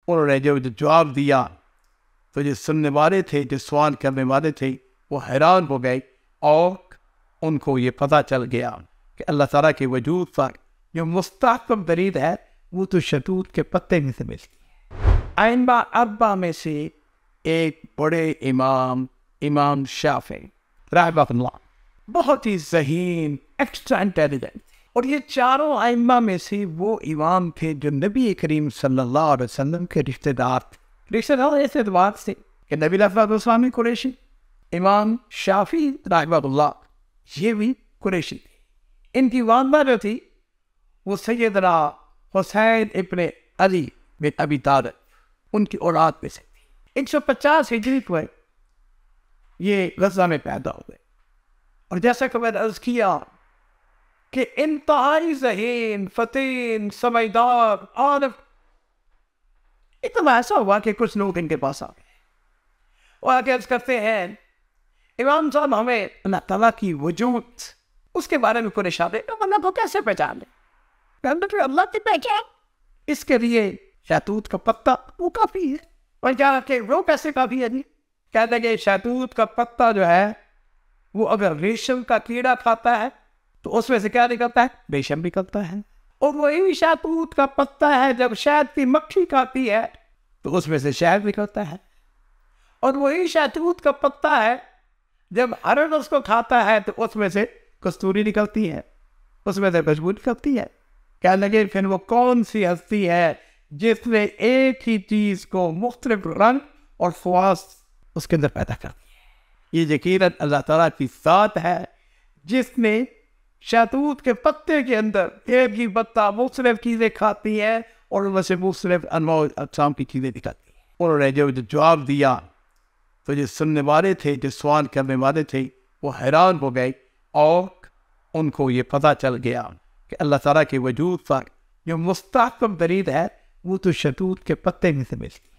انہوں نے جو جواب دیا تو جو سننے والے تھے، جو سوال کرنے والے تھے، وہ حیران ہو گئے، اور ان کو یہ پتہ چل گیا کہ اللہ تعالیٰ کے وجود پر جو مستحکم دلیل ہے وہ تو شہتوت کے پتے میں سے ملتی ہے۔ ائمہ اربعہ میں سے ایک بڑے امام شافعی رحمہ اللہ، بہت ہی ذہین، ایکسٹرا انٹیلیجنٹ، اور یہ چاروں ائمہ میں سے وہ امام تھے جو نبی کریم صلی اللہ علیہ وسلم کے رشتہ دار تھے۔ رشتہ دار اس اعتبار سے کہ نبی علیہ السلام میں قریشی، امام شافعی رحمہ اللہ یہ بھی قریشی تھے۔ ان کی والدہ جو تھی وہ سیدنا حسین ابن علی بن ابی طالب ان کی اولاد میں سے تھی۔ 150 ہجری کو یہ غزہ میں پیدا ہوئے، اور جیسا کہ میں نے عرض کیا کہ انتہائی ذہین، فطین، سمجھدار، عارف، اتنا ایسا ہوا کہ کچھ لوگ ان کے پاس آ گئے، وہ آ کے عرض کرتے ہیں امام صاحب ہمیں اللہ تعالیٰ کی وجود اس کے بارے میں کوئی اشارے اللہ کو کیسے پہچان لیں؟ اللہ کی پہچان اس کے لیے شہتوت کا پتا وہ کافی ہے۔ اور کیا کہ وہ کیسے کافی ہے جی؟ کہتے ہیں کہ شہتوت کا پتا جو ہے وہ اگر ریشم کا کیڑا کھاتا ہے تو اس میں سے کیا نکلتا ہے؟ ریشم نکلتا ہے، اور وہی شہتوت کا پتا ہے جب شہد کی مکھی کھاتی ہے تو اس میں سے شہد نکلتا ہے، اور وہی شہتوت کا پتا ہے جب ہرن اس کو کھاتا ہے تو اس میں سے کستوری نکلتی ہے، اس میں سے خوشبو نکلتی ہے۔ کہنے لگے پھر وہ کون سی ہستی ہے جس نے ایک ہی چیز کو مختلف رنگ اور خواص اس کے اندر پیدا کر دی؟ یہ یقیناً اللہ تعالیٰ کی ذات ہے جس نے شہتوت کے پتے کے اندر ایک ہی پتا مختلف چیزیں کھاتی ہے اور ان میں سے مختلف انواع اقسام کی چیزیں نکلتی ہیں۔ انہوں نے جو جواب دیا تو جو سننے والے تھے، جو سوال کرنے والے تھے، وہ حیران ہو گئے، اور ان کو یہ پتہ چل گیا کہ اللہ تعالیٰ کے وجود پر جو مستحکم دلیل ہے وہ تو شہتوت کے پتے میں سے ملتی ہے۔